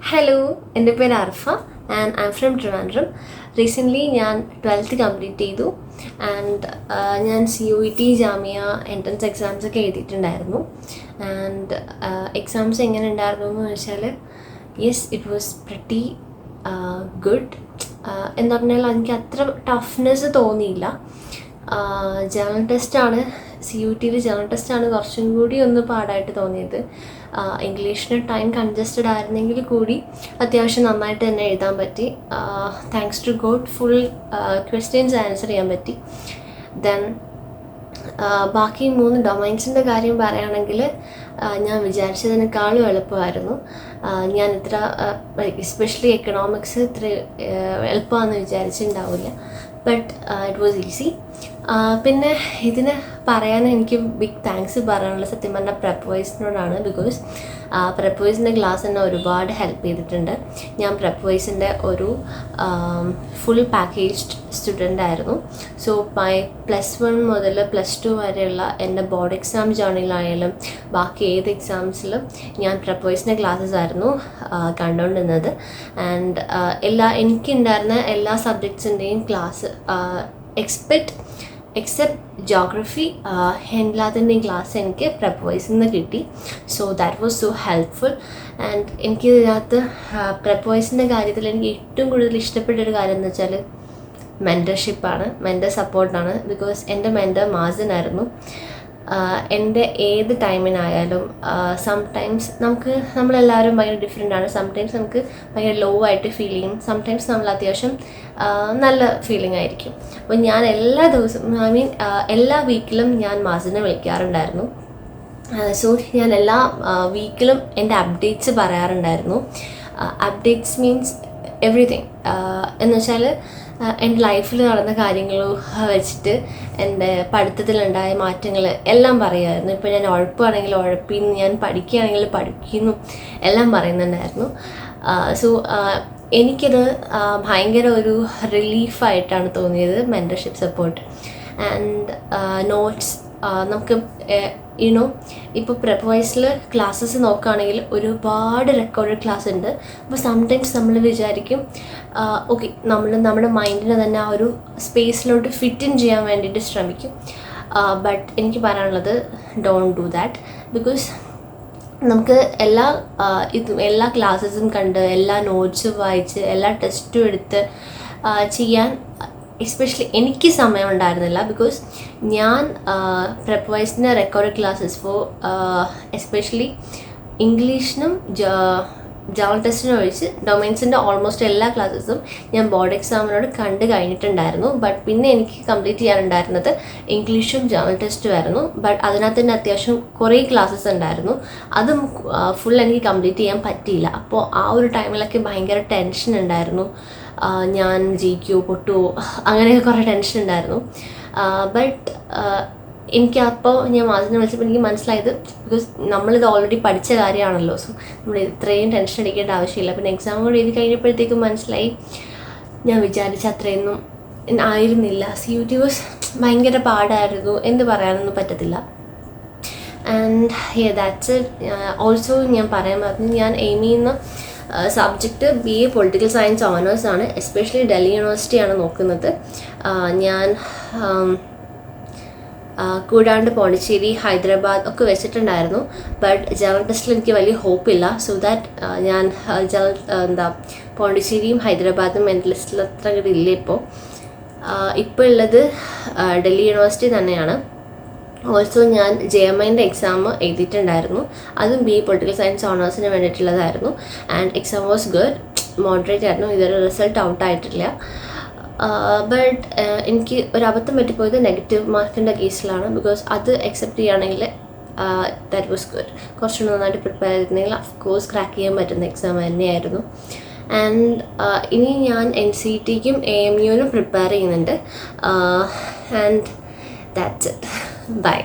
Hello, എൻ്റെ പേര് Arfa and I am from Trivandrum. Recently ഞാൻ 12th കംപ്ലീറ്റ് ചെയ്തു ആൻഡ് ഞാൻ CUET ജാമിയ എൻട്രൻസ് എക്സാംസ് ഒക്കെ എഴുതിയിട്ടുണ്ടായിരുന്നു. ആൻഡ് എക്സാംസ് എങ്ങനെ ഉണ്ടായിരുന്നു എന്ന് വെച്ചാൽ yes, it was pretty good. എന്ന് പറഞ്ഞാൽ എനിക്ക് അത്ര ടഫ്നെസ് തോന്നിയില്ല. ജനറൽ ടെസ്റ്റാണ്, CUETയിൽ ജനറൽ ടെസ്റ്റാണ് കുറച്ചും കൂടി ഒന്ന് പാടായിട്ട് തോന്നിയത്. ഇംഗ്ലീഷിന് ടൈം കൺജസ്റ്റഡ് ആയിരുന്നെങ്കിൽ കൂടി അത്യാവശ്യം നന്നായിട്ട് തന്നെ എഴുതാൻ പറ്റി. Thanks to God full questions answer ചെയ്യാൻ പറ്റി. ദെൻ ബാക്കി 3 ഡൊമൈൻസിൻ്റെ കാര്യം പറയുകയാണെങ്കിൽ ഞാൻ വിചാരിച്ചതിനേക്കാളും എളുപ്പമായിരുന്നു. ഞാൻ ഇത്ര എസ്പെഷ്യലി എക്കണോമിക്സ് ഇത്ര എളുപ്പമാണെന്ന് വിചാരിച്ചിട്ടുണ്ടാവില്ല. But it was easy. പിന്നെ ഇതിന് പറയാൻ എനിക്ക് ബിഗ് താങ്ക്സ് പറയാനുള്ള സത്യം പറഞ്ഞാൽ Prepwise-നോടാണ്. ബിക്കോസ് Prepwise-ൻ്റെ ക്ലാസ് എന്നെ ഒരുപാട് ഹെൽപ്പ് ചെയ്തിട്ടുണ്ട്. ഞാൻ Prepwise-ൻ്റെ ഒരു ഫുൾ പാക്കേജ്ഡ് സ്റ്റുഡൻ്റ് ആയിരുന്നു. സോ +1 മുതൽ +2 വരെയുള്ള എൻ്റെ ബോർഡ് എക്സാം ജേർണിയിലായാലും ബാക്കി ഏത് എക്സാംസിലും ഞാൻ Prepwise-ൻ്റെ ക്ലാസ്സസ് ആയിരുന്നു കണ്ടുകൊണ്ടിരുന്നത്. ആൻഡ് എനിക്കുണ്ടായിരുന്ന എല്ലാ സബ്ജക്ട്സിൻ്റെയും ക്ലാസ് എക്സെപ്റ്റ് ജോഗ്രഫി എല്ലാത്തിൻ്റെയും ക്ലാസ് എനിക്ക് Prepwise-ൽ നിന്ന് കിട്ടി. So that was so helpful. And എനിക്ക് ഇതിനകത്ത് Prepwise-ൻ്റെ കാര്യത്തിൽ എനിക്ക് ഏറ്റവും കൂടുതൽ ഇഷ്ടപ്പെട്ടൊരു കാര്യം എന്ന് വെച്ചാൽ മെൻറ്റർഷിപ്പാണ്, മെൻറ്റർ സപ്പോർട്ടാണ്. ബിക്കോസ് എൻ്റെ മെൻറ്റർ മാസനായിരുന്നു. എൻ്റെ ഏത് ടൈമിനായാലും സംടൈംസ് നമ്മളെല്ലാവരും ഭയങ്കര ഡിഫറെൻ്റ് ആണ്. സംടൈംസ് നമുക്ക് ഭയങ്കര ലോ ആയിട്ട് ഫീൽ ചെയ്യും, സംടൈംസ് നമ്മൾ അത്യാവശ്യം നല്ല ഫീലിംഗ് ആയിരിക്കും. അപ്പോൾ ഞാൻ എല്ലാ ദിവസവും എല്ലാ വീക്കിലും ഞാൻ മാസിനെ വിളിക്കാറുണ്ടായിരുന്നു. സോ ഞാൻ എല്ലാ വീക്കിലും എൻ്റെ അപ്ഡേറ്റ്സ് പറയാറുണ്ടായിരുന്നു. അപ്ഡേറ്റ്സ് മീൻസ് എവറിത്തിങ് എന്ന് വെച്ചാൽ എൻ്റെ ലൈഫിൽ നടന്ന കാര്യങ്ങൾ വെച്ചിട്ട് എൻ്റെ പഠിത്തത്തിലുണ്ടായ മാറ്റങ്ങൾ എല്ലാം പറയുമായിരുന്നു. ഇപ്പോൾ ഞാൻ ഉഴപ്പാണെങ്കിൽ ഉഴപ്പിന്ന്, ഞാൻ പഠിക്കുകയാണെങ്കിൽ പഠിക്കുന്നു എല്ലാം പറയുന്നുണ്ടായിരുന്നു. സോ എനിക്കത് ഭയങ്കര ഒരു റിലീഫായിട്ടാണ് തോന്നിയത്, മെൻറ്റർഷിപ്പ് സപ്പോർട്ട്. ആൻഡ് നോട്ട്സ് നമുക്ക് ഇപ്പോൾ Prepwise-ൽ ക്ലാസ്സസ് നോക്കുകയാണെങ്കിൽ ഒരുപാട് റെക്കോർഡഡ് ക്ലാസ് ഉണ്ട്. അപ്പോൾ സംടൈംസ് നമ്മൾ വിചാരിക്കും ഓക്കെ, നമ്മുടെ മൈൻഡിനെ തന്നെ ആ ഒരു സ്പേസിലോട്ട് ഫിറ്റ് ഇൻ ചെയ്യാൻ വേണ്ടിയിട്ട് ശ്രമിക്കും. ബട്ട് എനിക്ക് പറയാനുള്ളത് ഡോണ്ട് ഡു ദാറ്റ്. ബിക്കോസ് നമുക്ക് എല്ലാ ക്ലാസ്സസും കണ്ട് എല്ലാ നോട്ട്സും വായിച്ച് എല്ലാ ടെസ്റ്റും എടുത്ത് ചെയ്യാൻ എസ്പെഷ്യലി എനിക്ക് സമയം ഉണ്ടായിരുന്നില്ല. ബിക്കോസ് ഞാൻ Prepwise-ൻ്റെ റെക്കോർഡ് ക്ലാസ്സസ് ഫോർ എസ്പെഷ്യലി ഇംഗ്ലീഷിനും ജനറൽ ടെസ്റ്റിനും ഒഴിച്ച് ഡൊമൈൻസിൻ്റെ ഓൾമോസ്റ്റ് എല്ലാ ക്ലാസ്സസും ഞാൻ ബോർഡ് എക്സാമിനോട് കണ്ട് കഴിഞ്ഞിട്ടുണ്ടായിരുന്നു. ബട്ട് പിന്നെ എനിക്ക് കംപ്ലീറ്റ് ചെയ്യാനുണ്ടായിരുന്നത് ഇംഗ്ലീഷും ജനറൽ ടെസ്റ്റും ആയിരുന്നു. ബട്ട് അതിനകത്ത് തന്നെ അത്യാവശ്യം കുറേ ക്ലാസ്സസ് ഉണ്ടായിരുന്നു. അതും ഫുൾ എനിക്ക് കംപ്ലീറ്റ് ചെയ്യാൻ പറ്റിയില്ല. അപ്പോൾ ആ ഒരു ടൈമിലൊക്കെ ഭയങ്കര ടെൻഷൻ ഉണ്ടായിരുന്നു. ഞാൻ ജയിക്കുമോ പൊട്ടുമോ അങ്ങനെയൊക്കെ കുറേ ടെൻഷൻ ഉണ്ടായിരുന്നു. ബട്ട് എനിക്കപ്പോൾ ഞാൻ മാസിനെ വിളിച്ചപ്പോൾ എനിക്ക് മനസ്സിലായത് ബിക്കോസ് നമ്മളിത് ഓൾറെഡി പഠിച്ച കാര്യമാണല്ലോ. സോ നമ്മൾ ഇത്രയും ടെൻഷൻ അടിക്കേണ്ട ആവശ്യമില്ല. പിന്നെ എക്സാം കൂടെ എഴുതി കഴിഞ്ഞപ്പോഴത്തേക്കും മനസ്സിലായി ഞാൻ വിചാരിച്ച അത്രയൊന്നും ആയിരുന്നില്ല. CUET വാസ് ഭയങ്കര പാടായിരുന്നു എന്ന് പറയാനൊന്നും പറ്റത്തില്ല. And that's it. ഓൾസോ ഞാൻ പറയാൻ പറഞ്ഞു, ഞാൻ എയിം ചെയ്യുന്ന subject BA political science owners ആണ്. എസ്പെഷ്യലി ഡൽഹി യൂണിവേഴ്സിറ്റിയാണ് നോക്കുന്നത്. ഞാൻ കൂടാണ്ട് പോണ്ടിച്ചേരി, ഹൈദരാബാദ് ഒക്കെ വെച്ചിട്ടുണ്ടായിരുന്നു. ബട്ട് ജനറൽ ടെസ്റ്റിൽ എനിക്ക് വലിയ ഹോപ്പില്ല. സോ ദാറ്റ് ഞാൻ പോണ്ടിച്ചേരിയും ഹൈദരാബാദും എൻ്റെ ലിസ്റ്റിൽ അത്ര കൂടി ഇല്ല. ഇപ്പോൾ ഉള്ളത് ഡൽഹി യൂണിവേഴ്സിറ്റി തന്നെയാണ്. ഓൾസോ ഞാൻ JIPMAT എക്സാം എഴുതിയിട്ടുണ്ടായിരുന്നു. അതും BA പൊളിറ്റിക്കൽ സയൻസ് ഓണേഴ്സിന് വേണ്ടിയിട്ടുള്ളതായിരുന്നു. And exam was good, moderate ആയിരുന്നു. ഇതൊരു റിസൾട്ട് ഔട്ടായിട്ടില്ല. ബട്ട് എനിക്ക് ഒരു അബദ്ധം പറ്റിപ്പോയത് നെഗറ്റീവ് മാർക്കിൻ്റെ കേസിലാണ്. ബിക്കോസ് അത് അക്സെപ്റ്റ് ചെയ്യുകയാണെങ്കിൽ ദാറ്റ് വാസ് ഗുഡ്. കുറച്ചുകൂടി നന്നായിട്ട് പ്രിപ്പയർ ചെയ്തിരുന്നെങ്കിൽ അഫ്കോഴ്സ് ക്രാക്ക് ചെയ്യാൻ പറ്റുന്ന എക്സാം തന്നെയായിരുന്നു. ആൻഡ് ഇനി ഞാൻ NCETക്കും AMUവിനും പ്രിപ്പയർ ചെയ്യുന്നുണ്ട്. And that's it. Bye.